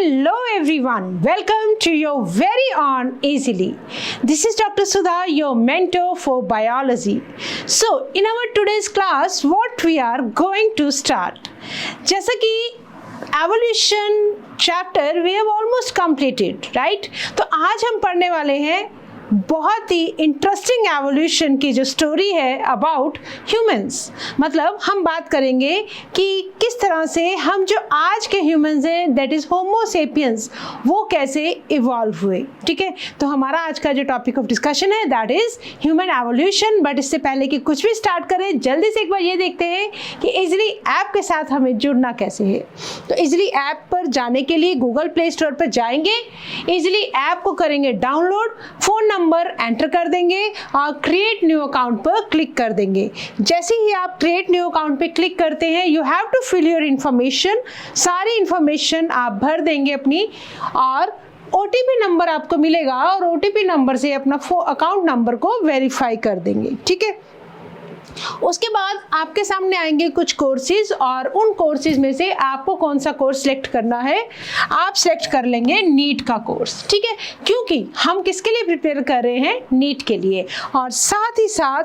Hello everyone, welcome to your very own Easily. This is Dr. Sudha, your mentor for biology. So in our today's class, what we are going to start. जैसा कि evolution chapter we have almost completed, right? तो आज हम पढ़ने वाले हैं बहुत ही interesting evolution की जो स्टोरी है अबाउट ह्यूमंस। मतलब हम बात करेंगे कि किस तरह से हम जो आज के ह्यूमंस हैं दैट इज होमो सेपियंस वो कैसे इवॉल्व हुए। ठीक है, तो हमारा आज का जो टॉपिक ऑफ डिस्कशन है that is human evolution. But इससे पहले कि कुछ भी स्टार्ट करें जल्दी से एक बार ये देखते हैं कि इजली ऐप के साथ हमें जुड़ना कैसे है। तो इजली ऐप पर जाने के लिए गूगल प्ले स्टोर पर जाएंगे, इजली ऐप को करेंगे डाउनलोड, फोन नंबर एंटर कर देंगे और क्रिएट न्यू अकाउंट पर क्लिक कर देंगे। जैसे ही आप क्रिएट न्यू अकाउंट पे क्लिक करते हैं you have to fill your information, सारी इंफॉर्मेशन आप भर देंगे अपनी और ओटीपी नंबर आपको मिलेगा और ओटीपी नंबर से अपना अकाउंट नंबर को वेरीफाई कर देंगे। ठीक है, उसके बाद आपके सामने आएंगे कुछ कोर्सेज और उन कोर्सेज में से आपको कौन सा कोर्स सिलेक्ट करना है, आप सिलेक्ट कर लेंगे नीट का कोर्स। ठीक है, क्योंकि हम किसके लिए प्रिपेयर कर रहे हैं, नीट के लिए। और साथ ही साथ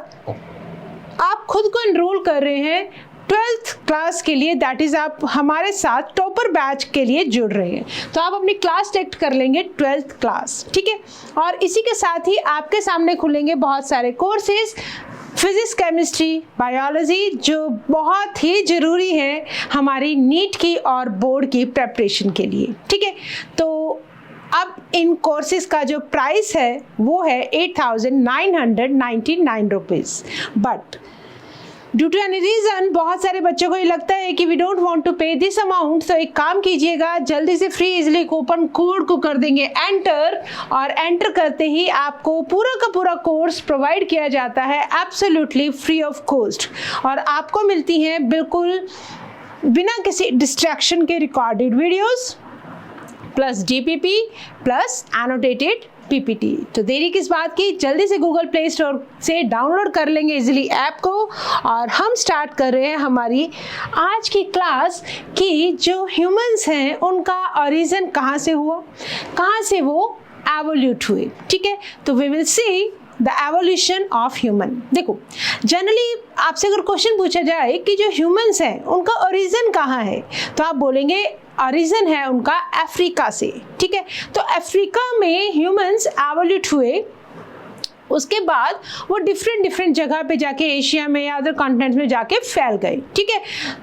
आप खुद को एनरोल कर रहे हैं 12th क्लास के लिए, दैट इज आप हमारे साथ टॉपर बैच के लिए जुड़ रहे हैं। तो आप अपनी क्लास सिलेक्ट कर लेंगे 12th क्लास। ठीक है, और इसी के साथ ही आपके सामने खुलेंगे बहुत सारे कोर्सेज, फिजिक्स, केमिस्ट्री, बायोलॉजी, जो बहुत ही ज़रूरी है हमारी नीट की और बोर्ड की प्रेपरेशन के लिए। ठीक है, तो अब इन कोर्सेज का जो प्राइस है वो है 8,999 rupees. But due to any reason बहुत सारे बच्चों को ये लगता है कि we don't want to pay this amount. तो एक काम कीजिएगा, जल्दी से फ्री इजली कूपन कोड को कर देंगे एंटर, और एंटर करते ही आपको पूरा का पूरा कोर्स प्रोवाइड किया जाता है एब्सोल्युटली फ्री ऑफ कॉस्ट। और आपको मिलती हैं बिल्कुल बिना किसी डिस्ट्रैक्शन के recorded videos plus DPP plus annotated PPT. तो देरी किस बात की, जल्दी से गूगल प्ले स्टोर से डाउनलोड कर लेंगे इजीली ऐप को। और हम स्टार्ट कर रहे हैं हमारी आज की क्लास की जो ह्यूमंस हैं उनका ओरिजिन कहाँ से हुआ, कहाँ से वो एवोल्यूट हुए। ठीक है, तो we will see the evolution of human. देखो, जनरली आपसे अगर क्वेश्चन पूछा जाए कि जो ह्यूमंस हैं उनका ओरिजिन कहाँ है, तो आप बोलेंगे ओरिजिन है उनका अफ्रीका से। ठीक है, तो अफ्रीका में ह्यूमंस एवोल्यूट हुए, उसके बाद वो डिफरेंट जगह पे जाके एशिया में या अदर कॉन्टिनेंट्स में जाके फैल गए। ठीक है,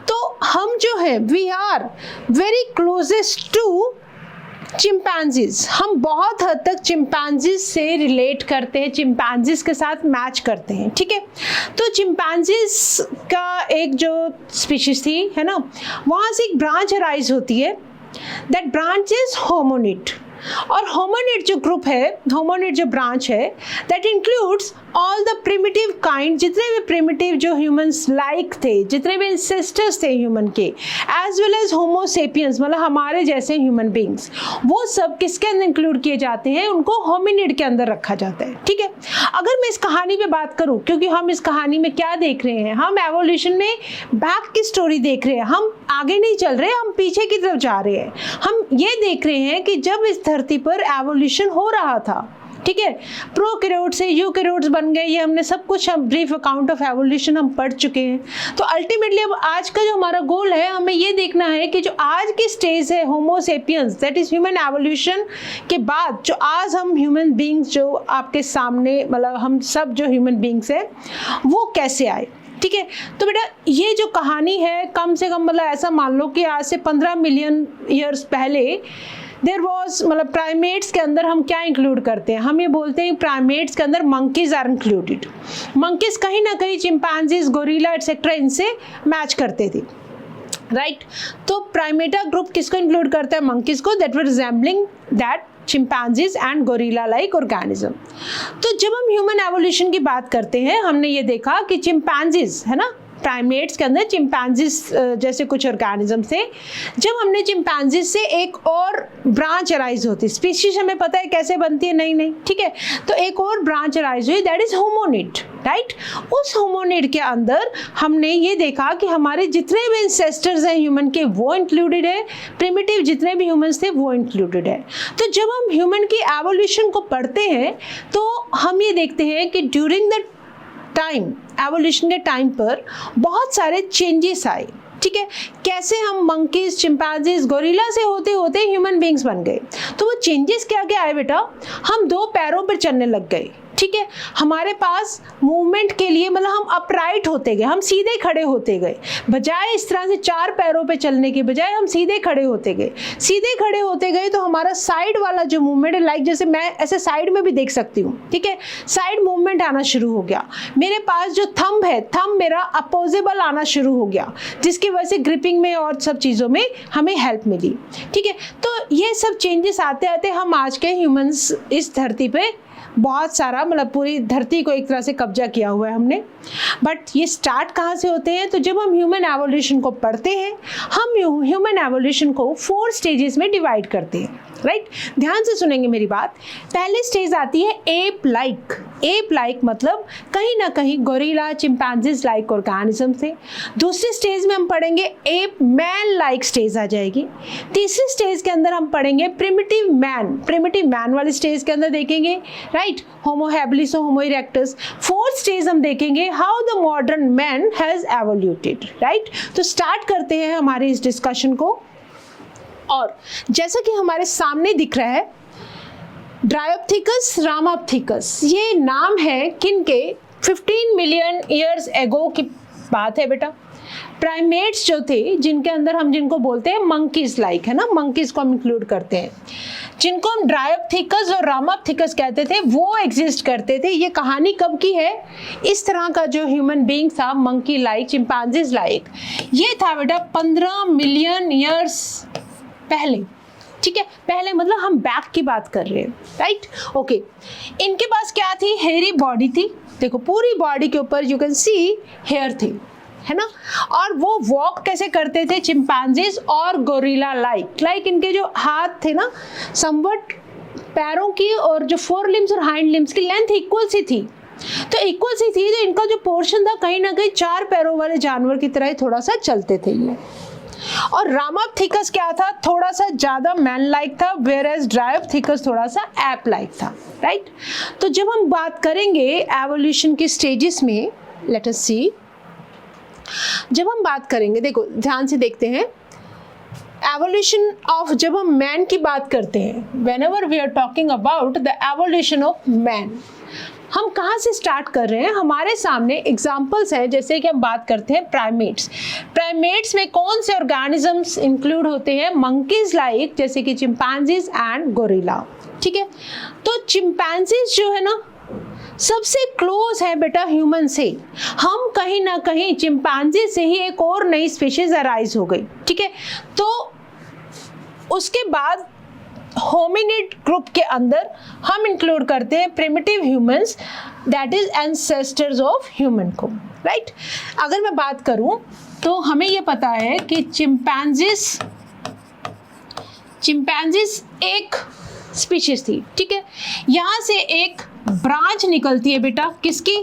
तो हम जो है we are very closest to chimpanzees. हम बहुत हद तक चिंपैंजीज से रिलेट करते हैं, चिंपैंजीज के साथ मैच करते हैं। ठीक है, तो चिंपैंजीज का एक जो स्पीशीज थी है ना, वहाँ से एक ब्रांच अराइज होती है, दैट ब्रांच इज होमोनिड। और होमोनिड जो ग्रुप है, होमोनिड जो ब्रांच है that includes all the primitive kind, जितने भी प्रिमिटिव जो ह्यूमंस लाइक थे, जितने भी इंसेस्टर्स थे ह्यूमन के, एज वेल एज होमो सेपियंस मतलब हमारे जैसे ह्यूमन बींग्स, वो सब किसके अंदर इंक्लूड किए जाते हैं, उनको होमिनिड के अंदर रखा जाता है। ठीक है, अगर मैं इस कहानी पे बात करूँ, क्योंकि हम इस कहानी में क्या देख रहे हैं, हम एवोल्यूशन में बैक की स्टोरी देख रहे हैं, हम आगे नहीं चल रहे, हम पीछे की तरफ जा रहे हैं। हम ये देख रहे हैं कि जब इस धरती पर एवोल्यूशन हो रहा था, ठीक है, प्रोकैरियोट से यूकैरियोट्स बन गए, ये हमने सब कुछ ब्रीफ अकाउंट ऑफ एवोल्यूशन हम पढ़ चुके हैं। तो अल्टीमेटली अब आज का जो हमारा गोल है, हमें ये देखना है कि जो आज की स्टेज है Homo sapiens that is human evolution के बाद जो आज हम ह्यूमन बींग्स जो आपके सामने मतलब हम सब जो ह्यूमन बींग्स हैं वो कैसे आए। ठीक है, तो बेटा ये जो कहानी है कम से कम मतलब ऐसा मान लो कि आज से 15 मिलियन ईयर्स पहले देयर वॉज, मतलब प्राइमेट्स के अंदर हम क्या इंक्लूड करते हैं, हम ये बोलते हैं प्राइमेट्स के अंदर मंकीज आर इंक्लूडेड। मंकीज कहीं ना कहीं चिंपैंजीज, गोरिल्ला एटसेट्रा इनसे मैच करते थे, राइट। तो प्राइमेटा ग्रुप किसको इंक्लूड करता है, मंकीज को, that were resembling that chimpanzees and gorilla like organism. तो जब हम ह्यूमन एवोल्यूशन की बात करते हैं, हमने ये देखा कि चिंपैंजीज है ना, प्राइमेट्स के अंदर चिंपैंजीज जैसे कुछ ऑर्गेनिज्म थे, जब हमने चिंपैंजीज से एक और ब्रांच अराइज होती, स्पीशीज हमें पता है कैसे बनती है, नहीं, ठीक है, तो एक और ब्रांच अराइज हुई, दैट इज होमोनिड, राइट। उस होमोनिड के अंदर हमने ये देखा कि हमारे जितने भी इंसेस्टर्स हैं ह्यूमन के वो इंक्लूडेड है, प्रिमिटिव जितने भी ह्यूमंस थे वो इंक्लूडेड है। तो जब हम ह्यूमन की एवोल्यूशन को पढ़ते हैं तो हम ये देखते हैं कि ड्यूरिंग द टाइम, एवोल्यूशन के टाइम पर बहुत सारे चेंजेस आए, ठीक है। कैसे हम मंकीज, चिंपैंजीज, गोरिल्ला से होते होते ह्यूमन बींग्स बन गए। तो वो चेंजेस क्या क्या आए बेटा, हम 2 पैरों पर चलने लग गए, ठीक है। हमारे पास मूवमेंट के लिए मतलब हम अपराइट होते गए, हम सीधे खड़े होते गए, बजाय इस तरह से 4 पैरों पे चलने के बजाय हम सीधे खड़े होते गए। सीधे खड़े होते गए तो हमारा साइड वाला जो मूवमेंट है, लाइक जैसे मैं ऐसे साइड में भी देख सकती हूँ, ठीक है, साइड मूवमेंट आना शुरू हो गया। मेरे पास जो थंब है, थंब मेरा अपोजेबल आना शुरू हो गया, जिसकी वजह से ग्रिपिंग में और सब चीज़ों में हमें हेल्प मिली, ठीक है। तो ये सब चेंजेस आते आते हम आज के ह्यूमंस इस धरती पे बहुत सारा, मतलब पूरी धरती को एक तरह से कब्जा किया हुआ है हमने। बट ये स्टार्ट कहाँ से होते हैं, तो जब हम ह्यूमन एवोल्यूशन को पढ़ते हैं, हम ह्यूमन एवोल्यूशन को 4 स्टेजेस में डिवाइड करते हैं, राइट। ध्यान से सुनेंगे मेरी बात। पहली स्टेज आती है एप लाइक। एप लाइक मतलब कहीं ना कहीं गोरिल्ला, चिंपैंजीज लाइक ऑर्गेनिज्म थे। दूसरी स्टेज में हम पढ़ेंगे एप मैन लाइक स्टेज आ जाएगी। तीसरी स्टेज के अंदर हम पढ़ेंगे प्रिमिटिव मैन। प्रिमिटिव मैन वाली स्टेज के अंदर देखेंगे, right, Homo habilis, Homo erectus. Fourth stage हम देखेंगे how the modern man has evoluted, right. तो स्टार्ट करते हैं हमारे इस डिस्कशन को। और जैसा कि हमारे सामने दिख रहा है, ड्रायोप्थिकस, रामाप्थिकस, ये नाम है किनके, 15 मिलियन ईयर्स एगो की बात है बेटा। प्राइमेट्स जो थे, जिनके अंदर हम जिनको बोलते हैं मंकीज लाइक, है ना, मंकीज को हम इंक्लूड करते हैं, जिनको हम ड्रायोप्थिकस और रामाप्थिकस कहते थे, वो एग्जिस्ट करते थे। ये कहानी कब की है, इस तरह का जो ह्यूमन बीइंग था, मंकी लाइक, चिंपैंजीज लाइक, ये था बेटा 15 मिलियन ईयर्स पहले, ठीक है। पहले मतलब हम बैक की बात कर रहे हैं, राइट, ओके। इनके पास क्या थी, हेयरी बॉडी थी, देखो पूरी बॉडी के ऊपर यू कैन सी हेयर थी, है ना। और वो वॉक कैसे करते थे, चिंपैंजीज और गोरिल्ला लाइक इनके जो हाथ थे ना, समवट पैरों की और जो 4 लिम्स और हाइंड लिम्स की लेंथ इक्वल सी थी। तो इक्वल सी थी, तो इनका जो पोर्शन था कहीं ना कहीं 4 पैरों वाले जानवर की तरह थोड़ा सा चलते थे ये। और रामाप्थिकस क्या था, थोड़ा सा ज्यादा मैन लाइक था, वेयर एज ड्रायोप्थिकस थोड़ा सा एप लाइक था, राइट। तो जब हम बात करेंगे एवोल्यूशन के स्टेजेस में, लेट अस सी, जब हम बात करेंगे, देखो ध्यान से देखते हैं, एवोल्यूशन ऑफ, जब हम मैन की बात करते हैं, whenever we are talking about the evolution of man, हम कहाँ से स्टार्ट कर रहे हैं, हमारे सामने एग्जाम्पल्स हैं। जैसे कि हम बात करते हैं प्राइमेट्स। प्राइमेट्स में कौन से ऑर्गेनिजम्स इंक्लूड होते हैं, मंकीज लाइक, जैसे कि चिंपैंजीज एंड गोरिल्ला, ठीक है। तो चिंपैंजीज जो है ना, सबसे क्लोज है बेटा ह्यूमन से। हम कहीं ना कहीं चिंपैंजी से ही एक और नई स्पीशीज अराइज हो गई, ठीक है। तो उसके बाद होमिनिड ग्रुप के अंदर हम इंक्लूड करते हैं primitive humans, that is ancestors of human को, राइट। अगर मैं बात करूं तो हमें यह पता है कि चिंपैंजीज एक स्पीशीज थी, ठीक है। यहाँ से एक ब्रांच निकलती है बेटा, किसकी,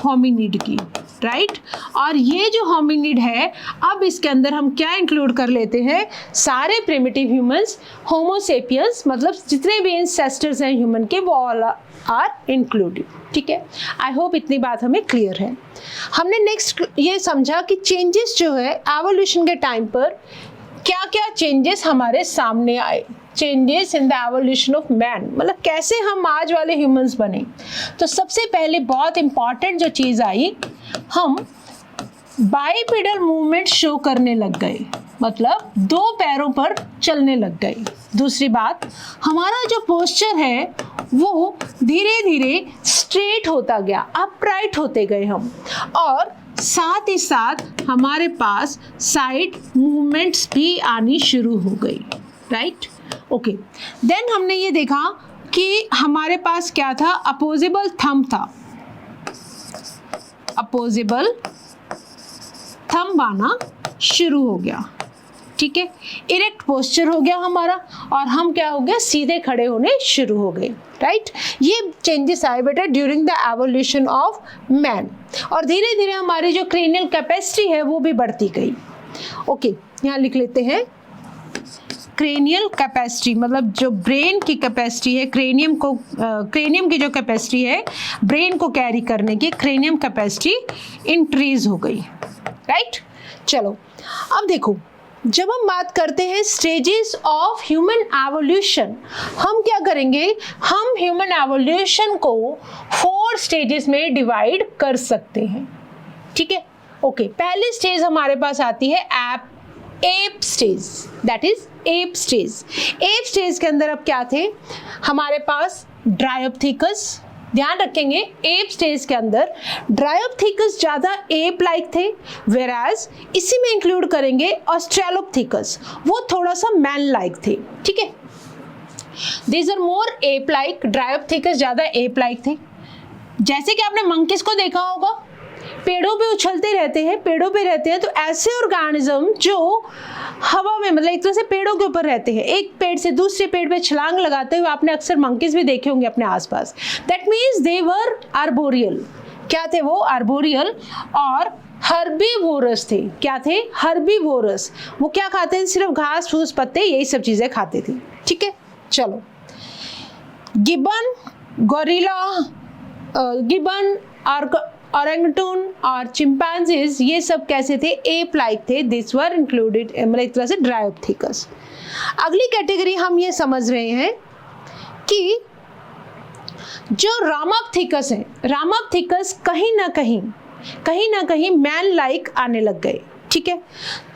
होमिनिड की, राइट। और ये जो होमिनिड है, अब इसके अंदर हम क्या इंक्लूड कर लेते हैं, सारे प्रिमिटिव ह्यूमंस, होमोसेपियंस, मतलब जितने भी इंसेस्टर्स हैं ह्यूमन के, वो ऑल आर इंक्लूडेड, ठीक है। आई होप इतनी बात हमें क्लियर है। हमने नेक्स्ट ये समझा कि चेंजेस जो है एवोल्यूशन के टाइम पर क्या क्या चेंजेस हमारे सामने आए, changes in the evolution of man, मतलब कैसे हम आज वाले ह्यूमंस बने। तो सबसे पहले बहुत इंपॉर्टेंट जो चीज़ आई, हम बाइपेडल मूवमेंट शो करने लग गए, मतलब 2 पैरों पर चलने लग गए। दूसरी बात, हमारा जो पोस्चर है वो धीरे धीरे स्ट्रेट होता गया, अपराइट होते गए हम, और साथ ही साथ हमारे पास साइड मूवमेंट्स भी आनी शुरू हो गई, राइट, ओके। देन हमने ये देखा कि हमारे पास क्या था, अपोजिबल थंब था, अपोजिबल थंब आना शुरू हो गया, ठीक है, इरेक्ट पोस्चर हो गया हमारा, और हम क्या हो गया, सीधे खड़े होने शुरू हो गए, राइट। ये चेंजेस आए बेटा during the evolution of man, और धीरे धीरे हमारी जो क्रेनियल कैपेसिटी है वो भी बढ़ती गई। ओके, यहाँ लिख लेते हैं क्रेनियल कैपेसिटी, मतलब जो ब्रेन की कैपेसिटी है, क्रेनियम की जो कैपेसिटी है ब्रेन को कैरी करने की, क्रेनियम कैपेसिटी इंक्रीज हो गई, राइट। चलो अब देखो, जब हम बात करते हैं स्टेजेस ऑफ ह्यूमन एवोल्यूशन, हम क्या करेंगे, हम ह्यूमन एवोल्यूशन को 4 स्टेजेस में डिवाइड कर सकते हैं, ठीक है। ओके, पहली स्टेज हमारे पास आती है app stage, that is app stage. App stage के अंदर अब क्या थे हमारे पास, ड्रायोप्थेकस, ध्यान रखेंगे एप स्टेज के अंदर ड्रायोप्थेकस ज्यादा एप लाइक थे, वेराज इसी में इंक्लूड करेंगे ऑस्ट्रेलोप्थेकस, वो थोड़ा सा मैन लाइक थे, ठीक है। These are more ape like, Dryopithecus ज्यादा एप लाइक थे। जैसे कि आपने मंकीज को देखा होगा, पेड़ों पे उछलते रहते हैं, पेड़ों पे रहते हैं, तो ऐसे ऑर्गेनिज्म जो हवा में, मतलब एक तरह से पेड़ों के ऊपर रहते हैं, एक पेड़ से दूसरे पेड़ पे छलांग लगाते हुए आपने अक्सर मंकीज भी देखे होंगे अपने आसपास, that means they were arboreal. क्या थे वो, आर्बोरियल, और हर्बीवोरस थे। क्या थे, हर्बीवोरस, वो क्या खाते थे, सिर्फ घास फूस पत्ते यही सब चीजें खाते थे, ठीक है। चलो, गिबन, गोरिल्ला, गिबन, ऑरेंगटून और चिंपैंजीज, ये सब कैसे थे, एप लाइक थे, दिस वर इंक्लूडेड, मतलब एक तरह से ड्रायोप्थेकस। अगली कैटेगरी हम ये समझ रहे हैं कि जो रामाप्थेकस है, रामाप्थेकस कहीं ना कहीं मैन लाइक आने लग गए, ठीक है।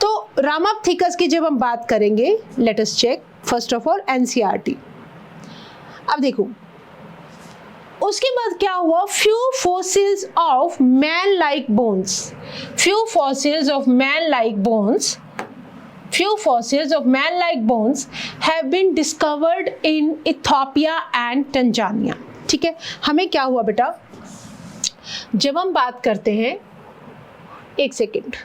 तो रामाप्थेकस की जब हम बात करेंगे, let us check first of all NCERT. अब देखो उसके बाद क्या हुआ, few fossils of man like bones, few fossils of man-like bones have been discovered in Ethiopia and Tanzania, ठीक है। हमें क्या हुआ बेटा, जब हम बात करते हैं, एक सेकेंड,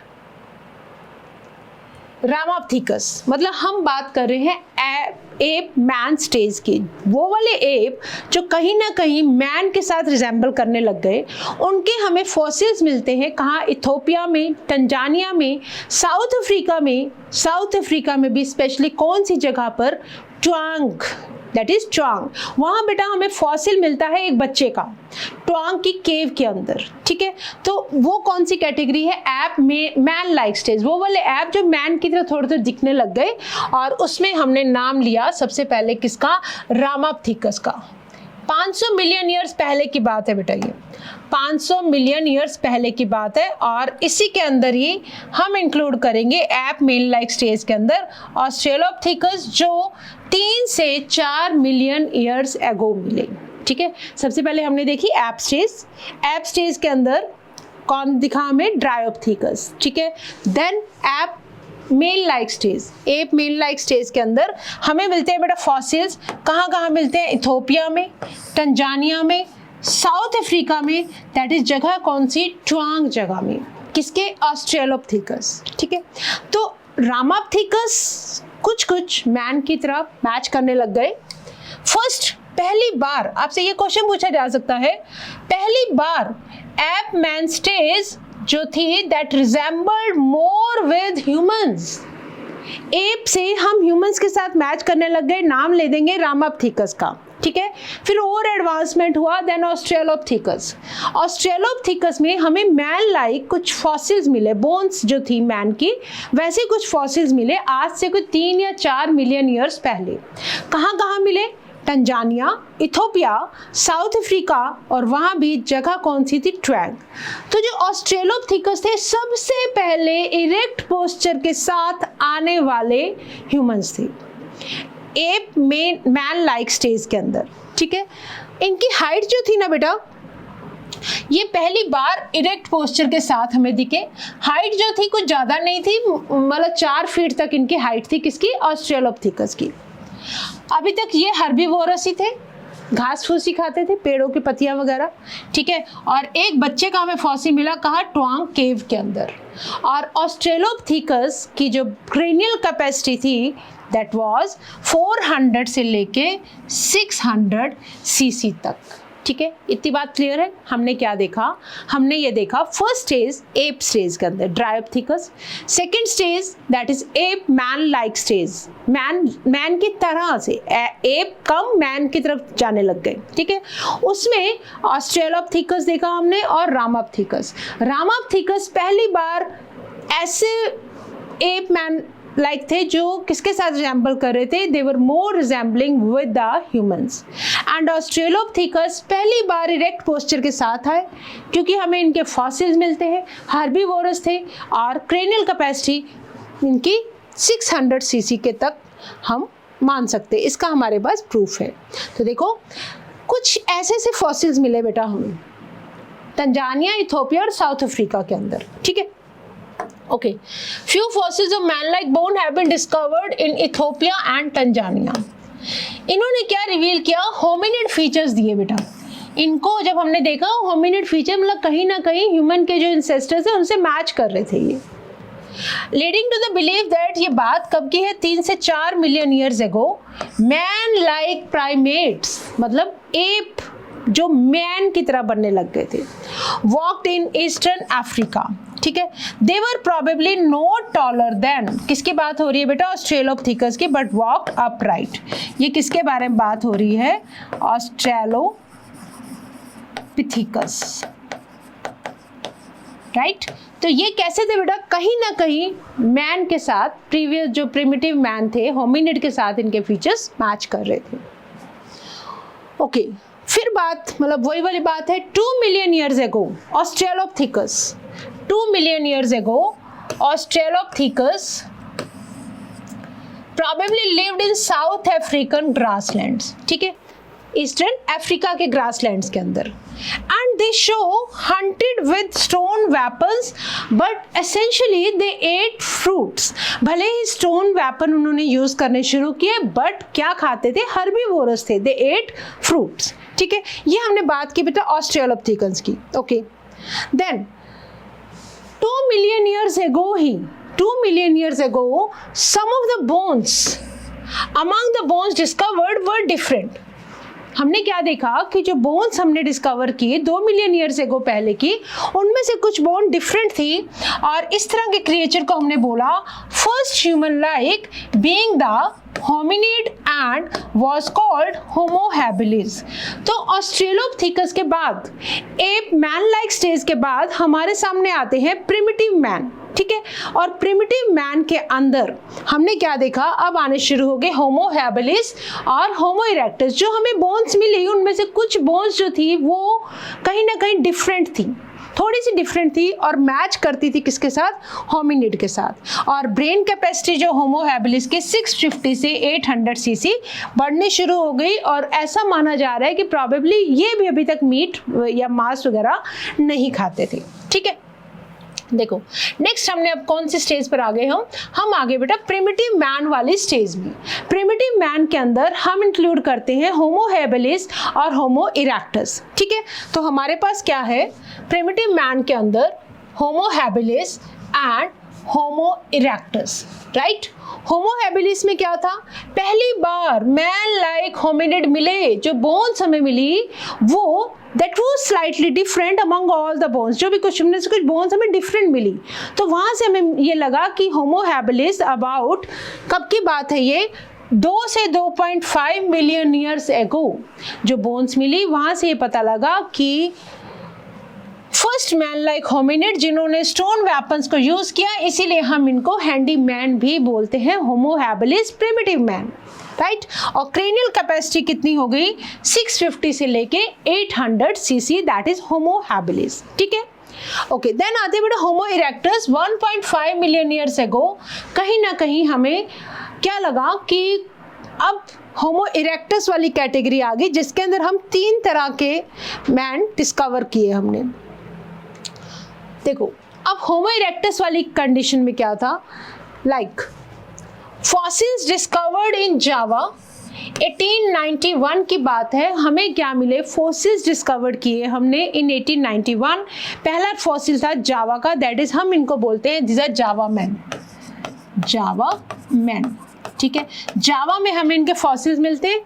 रामाप्थेकस, मतलब हम बात कर रहे हैं एप मैन स्टेज की, वो वाले एप जो कहीं ना कहीं मैन के साथ रिजेंबल करने लग गए, उनके हमें फॉसिल्स मिलते हैं कहाँ, इथोपिया में, तंजानिया में, साउथ अफ्रीका में भी, स्पेशली कौन सी जगह पर, ट्वांग, दैट इज ट्वांग, वहाँ बेटा हमें फॉसिल मिलता है एक बच्चे का, ट्वांग की केव के अंदर, ठीक है। तो वो कौन सी कैटेगरी है, ऐप में मैन लाइक स्टेज, वो वाले ऐप जो मैन की तरह थोड़े थोड़े दिखने लग गए, और उसमें हमने नाम लिया सबसे पहले किसका, रामाप्थेकस का। 500 मिलियन ईयर्स पहले की बात है बेटा, ये 500 मिलियन ईयर्स पहले की बात है, और इसी के अंदर ही हम इंक्लूड करेंगे ऐप मेन लाइक स्टेज के अंदर ऑस्ट्रेलोप्थेकस, जो 3 से 4 मिलियन ईयर्स एगो मिले, ठीक है। सबसे पहले हमने देखी ऐप स्टेज के अंदर कौन दिखा हमें, ड्रायोप्थेकस, ठीक है। Then ape man like stage, ape man like stage के अंदर हमें मिलते हैं बेटा फॉसिल्स, कहाँ मिलते हैं, इथोपिया में, तंजानिया में, साउथ अफ्रीका में, दैट इज जगह कौन सी, ट्वांग जगह में, किसके, ऑस्ट्रेलोप्थेकस, ठीक है। तो रामाप्थेकस कुछ मैन की तरह मैच करने लग गए। पहली बार आपसे ये क्वेश्चन पूछा जा सकता है, पहली बार ऐप मैन स्टेज जो थी that resembled more with humans, app से हम ह्यूमंस के साथ मैच करने लग गए, नाम ले देंगे रामाप्थेकस का, ठीक है। फिर और एडवांसमेंट हुआ, देन ऑस्ट्रेलोप्थेकस में हमें मैन लाइक कुछ फॉसिल्स मिले, बोन्स जो थी मैन की, वैसे कुछ फॉसिल्स मिले आज से कुछ 3 या 4 मिलियन ईयर्स पहले। कहाँ मिले, तंजानिया, इथोपिया, साउथ अफ्रीका, और वहाँ भी जगह कौन सी थी, ट्वांग। तो जो ऑस्ट्रेलोप्थेकस थे सबसे पहले इरेक्ट पोस्चर के साथ आने वाले ह्यूमंस थे एप में मैन लाइक स्टेज के अंदर, ठीक है। इनकी हाइट जो थी ना बेटा, ये पहली बार इरेक्ट पोस्चर के साथ हमें दिखे, हाइट जो थी कुछ ज़्यादा नहीं थी, मतलब 4 फीट तक इनकी हाइट थी, किसकी, ऑस्ट्रेलोप्थेकस की। अभी तक ये हर्बीवोरस ही थे, घास फूस ही खाते थे, पेड़ों की पत्तियां वगैरह, ठीक है। और एक बच्चे का हमें फॉसिल मिला कहाँ, ट्वांग केव के अंदर। और ऑस्ट्रेलोपिथेकस की जो क्रेनियल कैपेसिटी थी दैट वाज 400 से लेके 600 सीसी तक, ठीक है। इतनी बात क्लियर है। हमने क्या देखा, हमने ये देखा फर्स्ट स्टेज एप स्टेज के अंदर Dryopithecus, second stage that is ape man like stage, man की तरह से, एप कम मैन की तरफ जाने लग गए, ठीक है। उसमें ऑस्ट्रेलोपिथेकस देखा हमने और रामाप्थिकस। रामाप्थिकस पहली बार ऐसे एप मैन लाइक थे जो किसके साथ रिजेंबल कर रहे थे, they were more resembling with the humans. And Australopithecus पहली बार इरेक्ट पोस्चर के साथ आए, क्योंकि हमें इनके फॉसिल्स मिलते हैं, हर्बीवोरस थे और क्रेनियल कैपेसिटी इनकी 600 सीसी के तक हम मान सकते हैं। इसका हमारे पास प्रूफ है। तो देखो कुछ ऐसे ऐसे फॉसिल्स मिले बेटा हमें तंजानिया, इथियोपिया और साउथ अफ्रीका के अंदर, ठीक है। Okay, few fossils of man-like bone have been discovered in Ethiopia and Tanzania. इन्होंने क्या रिवील किया, होमिनिड फीचर्स दिए बेटा। इनको जब हमने देखा होमिनिड फीचर मतलब कहीं ना कहीं ह्यूमन के जो इंसेस्टर्स हैं उनसे मैच कर रहे थे ये। Leading to the believe that, ये बात कब की है, 3 से 4 million years ago, man like primates मतलब एप जो मैन की तरह बनने लग गए थे, वॉक्ड इन ईस्टर्न अफ्रीका, ठीक है। दे वर प्रोबेबली नॉट टॉलर देन, किसकी बात हो रही है बेटा, ऑस्ट्रेलोपिथेकस की, बट वॉक्ड अपराइट। ये किसके बारे में बात हो रही है, ऑस्ट्रेलोपिथेकस, राइट। तो ये कैसे थे बेटा, कहीं ना कहीं मैन के साथ, प्रीवियस जो प्रिमिटिव मैन थे होमिनिड के साथ इनके फीचर्स मैच कर रहे थे। ओके, फिर बात मतलब वही वाली बात है, 2 मिलियन ईयर्स एगो ऑस्ट्रेलोपिथेकस, 2 मिलियन ईयर्स एगो Australopithecus probably lived in South African grasslands, ठीक है, ईस्टर्न अफ्रीका के ग्रासलैंड्स के अंदर। And they show hunted with stone weapons but essentially they ate fruits. भले ही स्टोन वेपन उन्होंने यूज करने शुरू किए बट क्या खाते थे, हर्बीवोरस थे, दे एट फ्रूट्स, ठीक है। ये हमने बात की बेटा ऑस्ट्रेलोपिथेकस की। ओके, देन 2 मिलियन ईयर्स एगो ही, 2 मिलियन ईयर्स एगो some of the bones among the bones discovered were different। हमने क्या देखा कि जो बोन्स हमने डिस्कवर किए 2 मिलियन ईयर्स एगो पहले की, उनमें से कुछ बोन डिफरेंट थी और इस तरह के क्रिएचर को हमने बोला first human like being the hominid and was called Homo habilis. तो ऑस्ट्रेलोपिथेकस के बाद एप मैन लाइक स्टेज के बाद हमारे सामने आते हैं प्रिमिटिव मैन, ठीक है। और प्रिमिटिव मैन के अंदर हमने क्या देखा, अब आने शुरू हो गए होमो हैबिलिस और होमो इरेक्टस। जो हमें बोन्स मिली उनमें से कुछ बोन्स जो थी वो कहीं ना कहीं डिफरेंट थी, थोड़ी सी डिफरेंट थी और मैच करती थी किसके साथ, होमिनिड के साथ। और ब्रेन कैपेसिटी जो होमो हैबिलिस के 650 से 800 सीसी बढ़नी शुरू हो गई और ऐसा माना जा रहा है कि प्रॉबेबली ये भी अभी तक मीट या मांस वगैरह नहीं खाते थे, ठीक है। देखो नेक्स्ट हमने अब कौन सी स्टेज पर आ गए, हम आगे बेटा प्रिमिटिव मैन वाली स्टेज में। प्रिमिटिव मैन के अंदर हम इंक्लूड करते हैं होमो हैबिलिस और होमो इरेक्टस, ठीक है। तो हमारे पास क्या है, प्रिमिटिव मैन के अंदर Homo habilis and Homo erectus, right. Homo habilis में क्या था, पहली बार मैन लाइक होमिनिड मिले, जो बोन्स हमें मिली वो that was slightly different among all the bones, जो भी कुछ हमने से कुछ बोन्स हमें डिफरेंट मिली। तो वहाँ से हमें ये लगा कि होमो हैबिलिस अबाउट कब की बात है, ये 2 से 2.5 मिलियन ईयर्स एगो जो बोन्स मिली, वहाँ से ये पता लगा कि फर्स्ट मैन लाइक होमिनिड जिन्होंने स्टोन वेपन्स को यूज किया, इसीलिए हम इनको हैंडी मैन भी बोलते हैं, Homo habilis primitive man, right. और क्रेनियल कैपेसिटी कितनी हो गई, 650 से लेके 800 CC, that is Homo habilis, ठीक है। ओके, देन आते बेटा होमो इरेक्टस 1.5 मिलियन ईयर्स एगो। कहीं ना कहीं हमें क्या लगा कि अब होमो इरेक्टस वाली कैटेगरी आ गई जिसके अंदर हम 3 तरह के मैन डिस्कवर किए हमने। देखो अब होमो इरेक्टस वाली कंडीशन में क्या था, like fossils discovered in Java 1891 की बात है, हमें क्या मिले, फॉसिल्स डिस्कवर्ड किए हमने इन 1891। पहला फॉसिल था जावा का, दैट इज हम इनको बोलते हैं this are Java man, Java man, ठीक है। जावा में हमें इनके फॉसिल्स मिलते हैं।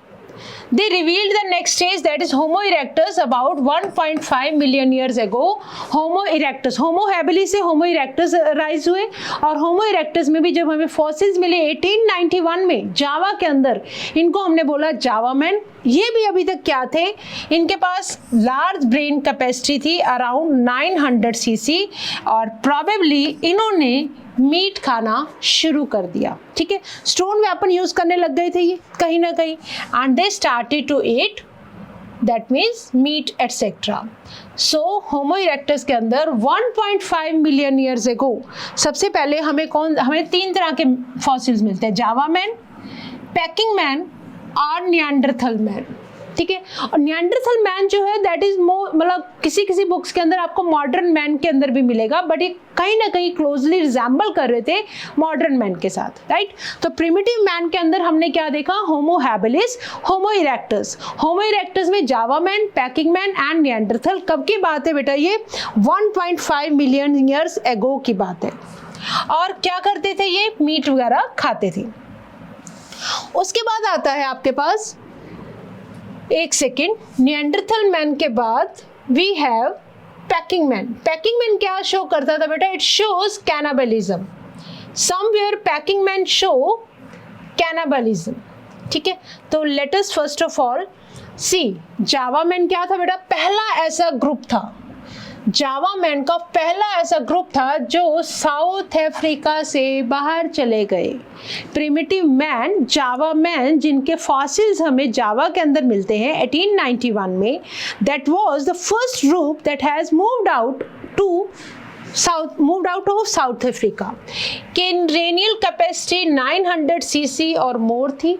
They revealed the next stage, that is Homo erectus, about 1.5 million years ago. Homo erectus, Homo habilis से Homo erectus राइज हुए, और Homo erectus में भी जब हमें फॉसिल्स मिले 1891 में जावा के अंदर, इनको हमने बोला जावा मैन। ये भी अभी तक क्या थे, इनके पास लार्ज ब्रेन कैपेसिटी थी अराउंड 900 सीसी, और प्रॉबेबली इन्होंने मीट खाना शुरू कर दिया, ठीक है। स्टोन वेपन यूज करने लग गए थे ये कहीं ना कहीं, and they started to eat, that means meat etcetera. So homo erectus के अंदर 1.5 मिलियन ईयर्स एगो सबसे पहले हमें 3 तरह के फॉसिल्स मिलते हैं, जावा मैन, पैकिंग मैन और निएंडरथल मैन, ठीक है। और निएंडरथल मैन जो है दैट इज मतलब किसी बुक्स के अंदर आपको मॉडर्न मैन के अंदर भी मिलेगा, बट ये कहीं ना कहीं क्लोजली रिजेंबल कर रहे थे मॉडर्न मैन के साथ, राइट। तो प्रिमिटिव मैन के अंदर हमने क्या देखा, होमो हैबिलिस, होमो इरेक्टस। होमो इरेक्टस में जावा man, Peking man and Neanderthal. कब की बात है बेटा, ये 1.5 मिलियन ईयर्स एगो की बात है। और क्या करते थे ये, मीट वगैरह खाते थे। उसके बाद आता है आपके पास, एक सेकेंड, निएंडरथल मैन के बाद we have Peking man. Peking man क्या शो करता था बेटा, it shows cannibalism. Somewhere Peking man show cannibalism, ठीक है। तो let us first of all see, Java man क्या था बेटा, पहला ऐसा ग्रुप था, जावा मैन का पहला ऐसा ग्रुप था जो साउथ अफ्रीका से बाहर चले गए। प्रिमिटिव मैन, जावा मैन, जिनके फॉसिल्स हमें जावा के अंदर मिलते हैं 1891 में, that was the first group that has moved out of south Africa. Cranial capacity 900 CC और मोर थी।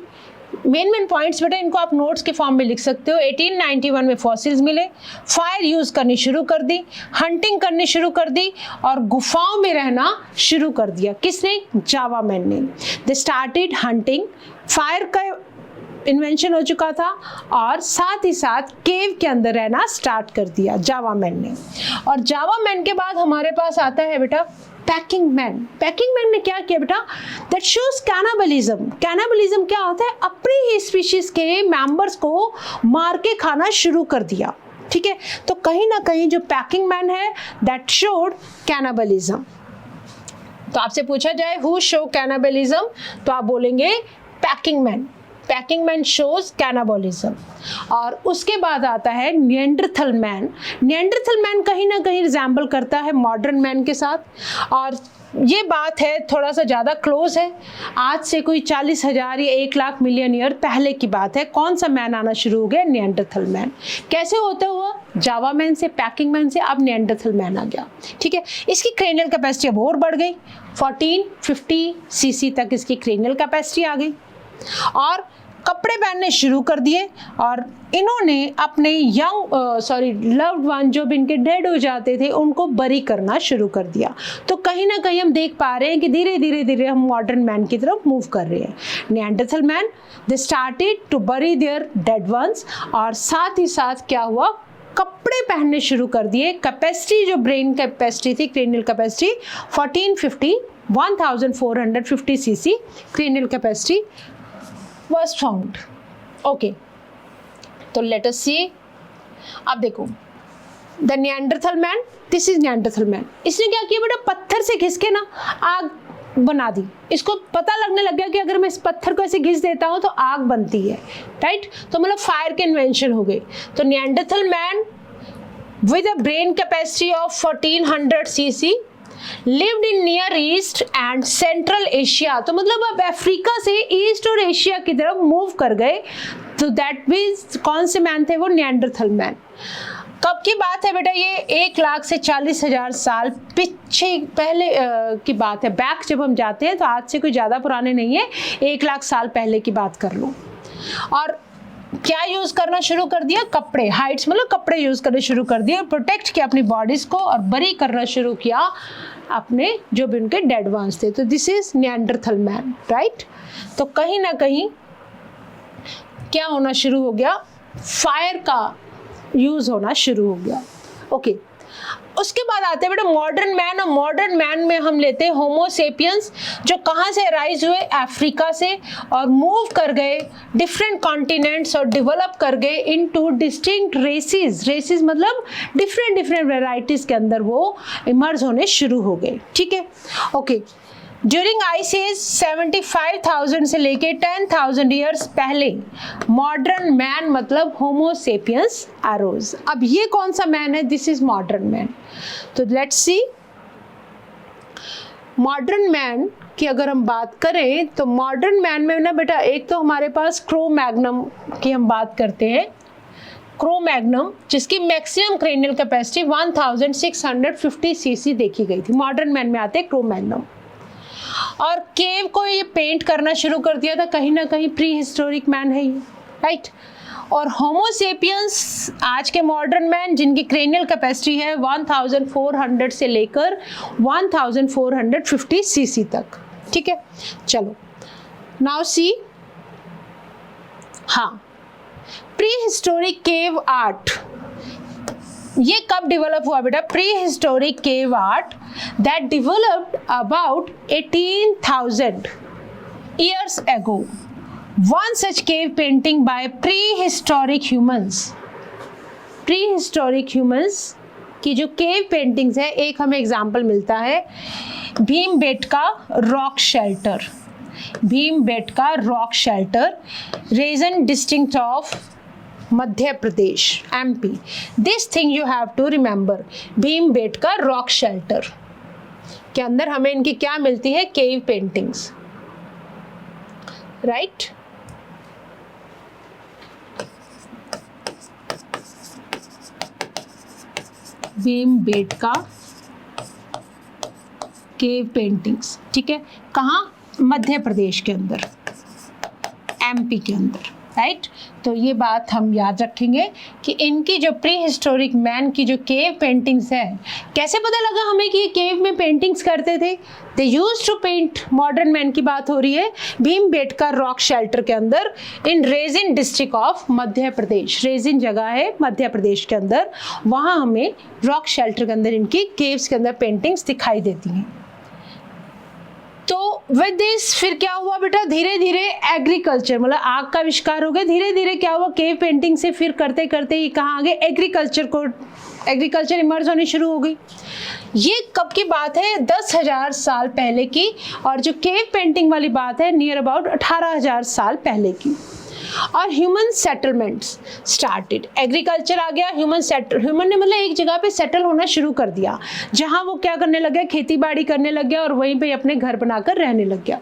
मेन पॉइंट्स बेटा इनको आप नोट्स के फॉर्म में लिख सकते हो। 1891 में फॉसिल्स मिले, फायर यूज करनी शुरू कर दी, हंटिंग करनी शुरू कर दी, और गुफाओं में रहना शुरू कर दिया। किसने, जावा मैन ने। दे स्टार्टेड हंटिंग, फायर का इन्वेंशन हो चुका था, और साथ ही साथ केव के अंदर रहना स्टार्ट कर दिया जावा मैन ने। और जावा मैन के बाद हमारे पास आता है बेटा पैकिंग मैन। पैकिंग मैन ने क्या किया बेटा, दैट शोज कैनाबलिज्म। कैनाबलिज्म क्या होता है, अपनी ही स्पीशीज के मेंबर्स को मार के खाना शुरू कर दिया, ठीक है। तो कहीं ना कहीं जो पैकिंग मैन है दैट शोड कैनाबलिज्म। तो आपसे पूछा जाए हु शो कैनाबलिज्म, तो आप बोलेंगे Peking man. Peking man shows cannibalism. और उसके बाद आता है निएंडरथल मैन। निएंडरथल मैन कहीं ना कहीं रिजेंबल करता है मॉडर्न मैन के साथ, और ये बात है थोड़ा सा ज़्यादा क्लोज है, आज से कोई 40,000 या 1 लाख मिलियन ईयर पहले की बात है। कौन सा मैन आना शुरू हो गया, निएंडरथल मैन। कैसे होता हुआ, जावा मैन से, पैकिंग मैन से अब निएंडरथल मैन आ गया, ठीक है। इसकी क्रेनियल कैपेसिटी अब और बढ़ गई, 1450 सीसी तक इसकी क्रेनियल कैपेसिटी आ गई, और कपड़े पहनने शुरू कर दिए, और इन्होंने अपने लव्ड वन जो भी इनके डेड हो जाते थे उनको बरी करना शुरू कर दिया। तो कहीं ना कहीं हम देख पा रहे हैं कि धीरे धीरे हम मॉडर्न मैन की तरफ मूव कर रहे हैं। Neanderthal man, they started to bury their dead ones, और साथ ही साथ क्या हुआ, कपड़े पहनने शुरू कर दिए। कैपेसिटी जो ब्रेन कैपेसिटी थी, cranial capacity 1450 CC cranial capacity was found. Okay, तो let us see. अब देखो, the Neanderthal man, this is Neanderthal man. इसने क्या किया बेटा, पत्थर से घिस के ना आग बना दी। इसको पता लगने लग गया कि अगर मैं इस पत्थर को ऐसे घिस देता हूँ तो आग बनती है, राइट। तो मतलब फायर के इन्वेंशन हो गई। तो Neanderthal man with a brain capacity of 1400 cc lived in near east and central Asia। तो मतलब अब अफ्रीका से ईस्ट और एशिया की तरफ मूव कर गए। तो दैट मीन्स कौन से मैन थे वो, निएंडरथल मैन। कब की बात है बेटा, ये 1 लाख से 40,000 साल पीछे पहले की बात है। बैक जब हम जाते हैं तो आज से कोई ज़्यादा पुराने नहीं है, 1 लाख साल पहले की बात कर लो। और क्या यूज करना शुरू कर दिया, कपड़े, हाइट्स मतलब कपड़े यूज करने शुरू कर दिए, प्रोटेक्ट किया अपनी बॉडीज को, और बरी करना शुरू किया अपने जो भी उनके डेड वंस थे। तो this is Neanderthal man, right. तो कहीं ना कहीं क्या होना शुरू हो गया, फायर का यूज होना शुरू हो गया। ओके, उसके बाद आते हैं बेटा मॉडर्न मैन, और मॉडर्न मैन में हम लेते हैं होमो सेपियंस, जो कहाँ से राइज हुए, अफ्रीका से, और मूव कर गए डिफरेंट कॉन्टिनेंट्स और डेवलप कर गए इनटू डिस्टिंक्ट रेसेस। रेसेस मतलब डिफरेंट डिफरेंट वेराइटीज के अंदर वो इमर्ज होने शुरू हो गए। ठीक है, ओके। ड्यूरिंग आइस एज 75,000 से लेके 10,000 ईयर्स पहले मॉडर्न मैन मतलब होमो सेपियंस अरोज। अब ये कौन सा मैन है, दिस इज मॉडर्न मैन। तो लेट्स सी मॉडर्न मैन की अगर हम बात करें तो मॉडर्न मैन में ना बेटा एक तो हमारे पास क्रो मैग्नम की हम बात करते हैं, क्रो मैग्नम जिसकी मैक्सिमम क्रेनियल कैपेसिटी 1650 सीसी देखी गई थी। मॉडर्न मैन में आते हैं क्रो मैग्नम। और केव को ये पेंट करना शुरू कर दिया था, कहीं ना कहीं प्री हिस्टोरिक मैन है ये, राइट। और होमो सेपियंस आज के मॉडर्न मैन जिनकी क्रेनियल कैपेसिटी है 1400 से लेकर 1450 सीसी तक। ठीक है, चलो नाउ सी, हाँ प्री हिस्टोरिक केव आर्ट ये कब डेवलप हुआ बेटा, pre historic cave art that developed about 18,000 years ago. One such cave painting by prehistoric humans. Prehistoric humans की जो cave paintings है, एक हमें एग्जाम्पल मिलता है Bhimbetka rock shelter. Bhimbetka rock shelter, region distinct of Madhya Pradesh, MP. This thing you have to remember. Bhimbetka rock shelter के अंदर हमें इनकी क्या मिलती है, cave paintings, right. Bhimbetka cave paintings, ठीक है, कहाँ, मध्य प्रदेश के अंदर, MP के अंदर, राइट। तो ये बात हम याद रखेंगे कि इनकी जो प्री हिस्टोरिक मैन की जो केव पेंटिंग्स है, कैसे पता लगा हमें कि ये केव में पेंटिंग्स करते थे, they used to paint. Modern man की बात हो रही है भीमबेटका रॉक शेल्टर के अंदर in Raisen district of Madhya Pradesh. Raisen जगह है मध्य प्रदेश के अंदर, वहाँ हमें रॉक शेल्टर के अंदर इनकी केव्स के अंदर पेंटिंग्स दिखाई देती हैं। तो विद दिस फिर क्या हुआ बेटा, धीरे धीरे एग्रीकल्चर मतलब आग का आविष्कार हो गया, धीरे धीरे क्या हुआ, केव पेंटिंग से फिर करते करते ये कहाँ आ गए, एग्रीकल्चर इमर्ज होनी शुरू हो गई। ये कब की बात है, 10,000 साल पहले की, और जो केव पेंटिंग वाली बात है नियर अबाउट 18,000 साल पहले की। और ह्यूमन सेटलमेंट्स स्टार्टेड, एग्रीकल्चर आ गया, ह्यूमन ने मतलब एक जगह पे सेटल होना शुरू कर दिया, जहां वो क्या करने लग गया, खेती बाड़ी करने लग गया और वहीं पे अपने घर बनाकर रहने लग गया।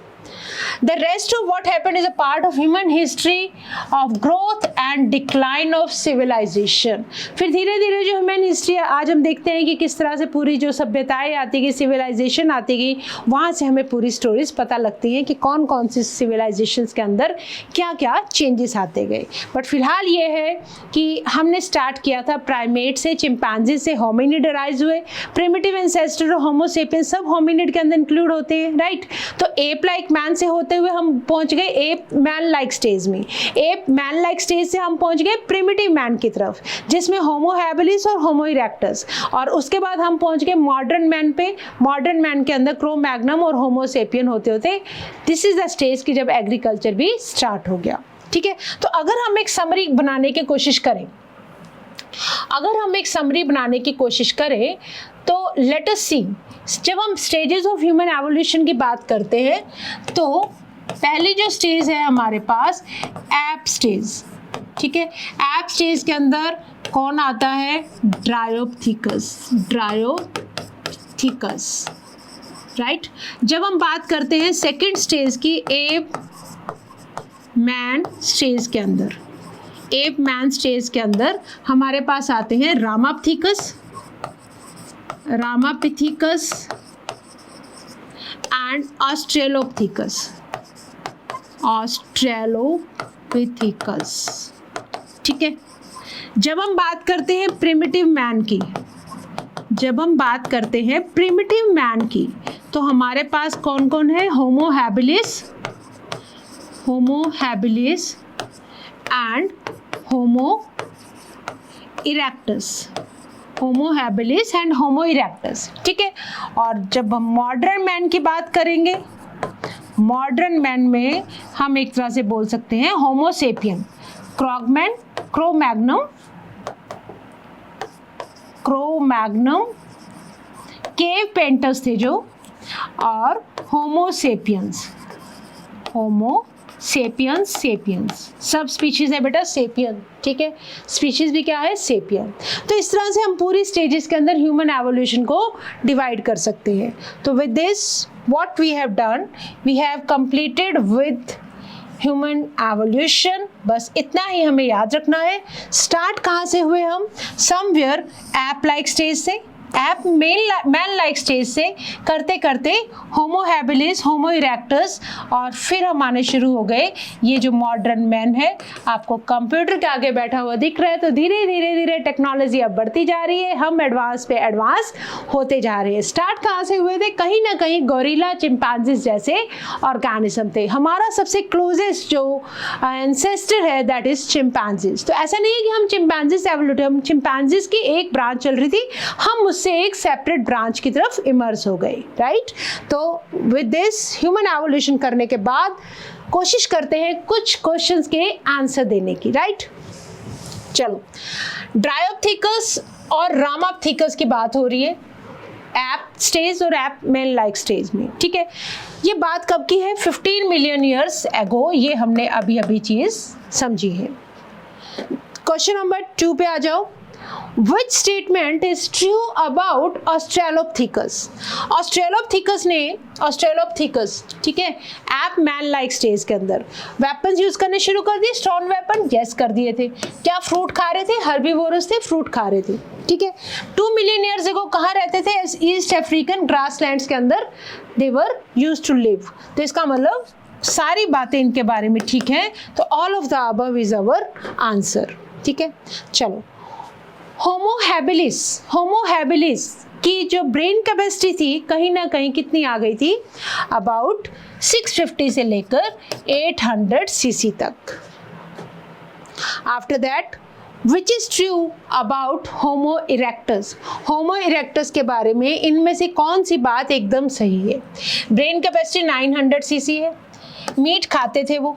The rest of what happened is a part of human history of growth and decline of civilization. फिर धीरे धीरे जो ह्यूमन हिस्ट्री है, आज हम देखते हैं कि किस तरह से पूरी जो सभ्यताएं आती गई, सिविलाइजेशन आती गई, वहाँ से हमें पूरी स्टोरीज पता लगती हैं कि कौन कौन सी सिविलाइजेशंस के अंदर क्या क्या चेंजेस आते गए। बट फिलहाल ये है कि हमने स्टार्ट किया था प्राइमेट से, चिंपैंजी से होमिनिड राइज हुए, प्रिमिटिव एंसेस्टर और होमो सेपियंस सब होमिनिड के अंदर इंक्लूड होते हैं, राइट। तो एप लाइक मैन से होते हुए हम पहुंच गए एप मैन लाइक स्टेज में, एप मैन लाइक स्टेज से हम पहुंच गए प्रिमिटिव मैन की तरफ, जिसमें होमो हैबिलिस और होमो इरेक्टस, और उसके बाद हम पहुंच गए मॉडर्न मैन पे। मॉडर्न मैन के अंदर क्रो मैग्नम और होमो सेपियन होते होते दिस इज द स्टेज की जब एग्रीकल्चर भी स्टार्ट हो गया। ठीक है, तो अगर हम एक समरी बनाने की कोशिश करें, तो लेट अस सी, जब हम स्टेजेस ऑफ ह्यूमन एवोल्यूशन की बात करते हैं तो पहली जो स्टेज है हमारे पास एप स्टेज। ठीक है, एप स्टेज के अंदर कौन आता है, ड्रायोप्थीकस, राइट। जब हम बात करते हैं सेकंड स्टेज की एप मैन स्टेज के अंदर, एप मैन स्टेज के अंदर हमारे पास आते हैं रामापिथिकस एंड ऑस्ट्रेलोपिथिकस। ठीक है, जब हम बात करते हैं प्रिमिटिव मैन की, तो हमारे पास कौन कौन है, Homo habilis and Homo erectus, Homo habilis and Homo erectus, ठीक है। और जब हम मॉडर्न मैन की बात करेंगे, मॉडर्न मैन में हम एक तरह से बोल सकते हैं होमो सेपियन, क्रो-मैग्नम केव पेंटर्स थे जो, और होमो सेपियंस सब स्पीशीज है बेटा सेपियन, ठीक है। स्पीशीज भी क्या है, सेपियन। तो इस तरह से हम पूरी स्टेजेस के अंदर ह्यूमन एवोल्यूशन को डिवाइड कर सकते हैं। तो with this what we have done, we have completed with human evolution. बस इतना ही हमें याद रखना है। स्टार्ट कहाँ से हुए हम, समवेयर एप लाइक स्टेज से, एप मैन लाइक स्टेज से करते करते होमो हैबिलिस, होमो इरेक्टस, और फिर हम आने शुरू हो गए ये जो मॉडर्न मैन है। आपको कंप्यूटर के आगे बैठा हुआ दिख रहा है, तो धीरे धीरे टेक्नोलॉजी अब बढ़ती जा रही है, हम एडवांस पे एडवांस होते जा रहे हैं। स्टार्ट कहाँ से हुए थे, कहीं ना कहीं गोरिल्ला, चिंपैंजीज जैसे ऑर्गेनिज्म थे। हमारा सबसे क्लोजेस्ट जो एंसेस्टर है दैट इज चिंपैंजीज। तो ऐसा नहीं है कि हम चिंपैंजीज एवोल्यूट, हम चिंपैंजीज की एक ब्रांच चल रही थी, हम से एक सेपरेट ब्रांच की तरफ इमर्ज हो गए, राइट। तो विद दिस ह्यूमन एवोल्यूशन करने के बाद कोशिश करते हैं कुछ क्वेश्चंस के आंसर देने की, राइट। चलो, ड्रायोप्थेकस और रामाप्थेकस की बात हो रही है एप स्टेज और एप मैन लाइक स्टेज में, ठीक है। ये बात कब की है, 15 मिलियन ईयर्स एगो, ये हमने अभी चीज समझी है। क्वेश्चन नंबर 2 पे आ जाओ। Which statement is true about Australopithecus? Australopithecus, ठीक है, एप मैन लाइक स्टेज के अंदर वेपन्स यूज करने शुरू कर दिए। स्टोन वेपन यस कर दिए थे। क्या फ्रूट खा रहे थे, हर्बीवोरस थे, फ्रूट खा रहे थे, ठीक है। 2 मिलियन ईयर्स अगो कहाँ रहते थे, ईस्ट अफ्रीकन ग्रासलैंड्स के अंदर दे वर यूज्ड टू लिव। तो इसका मतलब सारी बातें इनके बारे में ठीक है। तो all of the above is our answer, ठीक है। चलो, होमो हैबिलिस की जो ब्रेन कैपेसिटी थी कहीं ना कहीं कितनी आ गई थी, अबाउट 650 से लेकर 800 सीसी तक। After that which is true about homo erectus, homo erectus के बारे में इनमें से कौन सी बात एकदम सही है। ब्रेन कैपेसिटी 900 सीसी है, मीट खाते थे वो,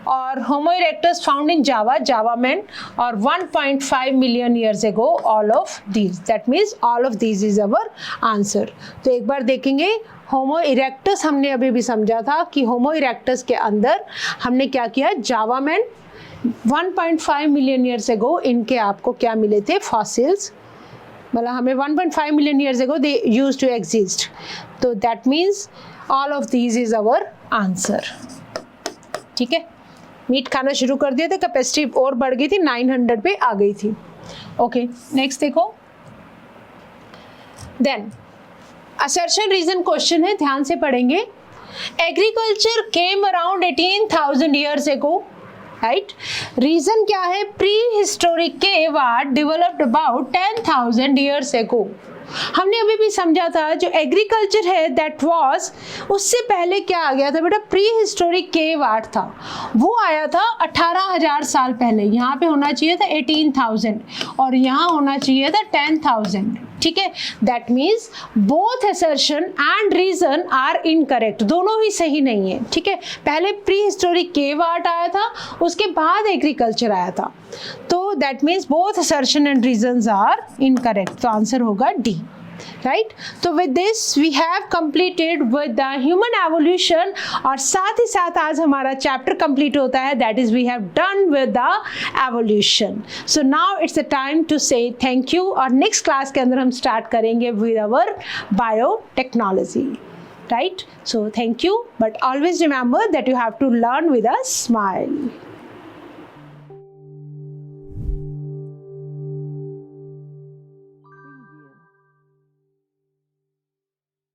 और Homo erectus found in Java man, और 1.5 million years ago all of these, that means all of these is our answer. तो एक बार देखेंगे, होमो इरेक्टस हमने अभी भी समझा था कि होमो इरेक्टस के अंदर हमने क्या किया, जावा मैन 1.5 मिलियन ईयर्स एगो इनके आपको क्या मिले थे, फॉसिल्स, मतलब हमें 1.5 million years ago they used to exist. तो that means all of these is our answer, ठीक है। मीट खाना शुरू कर दिए थे, कैपेसिटी और बढ़ गई थी, 900 पे आ गई थी। ओके, नेक्स्ट देखो। देन असर्शन रीजन क्वेश्चन है, ध्यान से पढ़ेंगे। Agriculture came around 18,000 years ago, right. Reason क्या है, pre historic cave are developed about 10,000 years ago. हमने अभी भी समझा था जो एग्रीकल्चर है दैट वाज, उससे पहले क्या आ गया था बेटा, प्री हिस्टोरिक केव आर्ट था, वो आया था 18,000 साल पहले। यहाँ पे होना चाहिए था 18,000 और यहाँ होना चाहिए था 10,000, ठीक है। That means both assertion and reason are incorrect, दोनों ही सही नहीं है, ठीक है। पहले प्री हिस्टोरिक केव आर्ट आया था, उसके बाद एग्रीकल्चर आया था। तो that means both assertion and reasons are incorrect. तो आंसर होगा डी, राइट। तो with this we have completed with the human evolution, और साथ ही साथ आज हमारा चैप्टर कंप्लीट होता है, that is we have done with the evolution. So now it's the time to say thank you, और नेक्स्ट क्लास के अंदर हम स्टार्ट करेंगे with our biotechnology, right? So thank you, but always remember that you have to learn with a smile.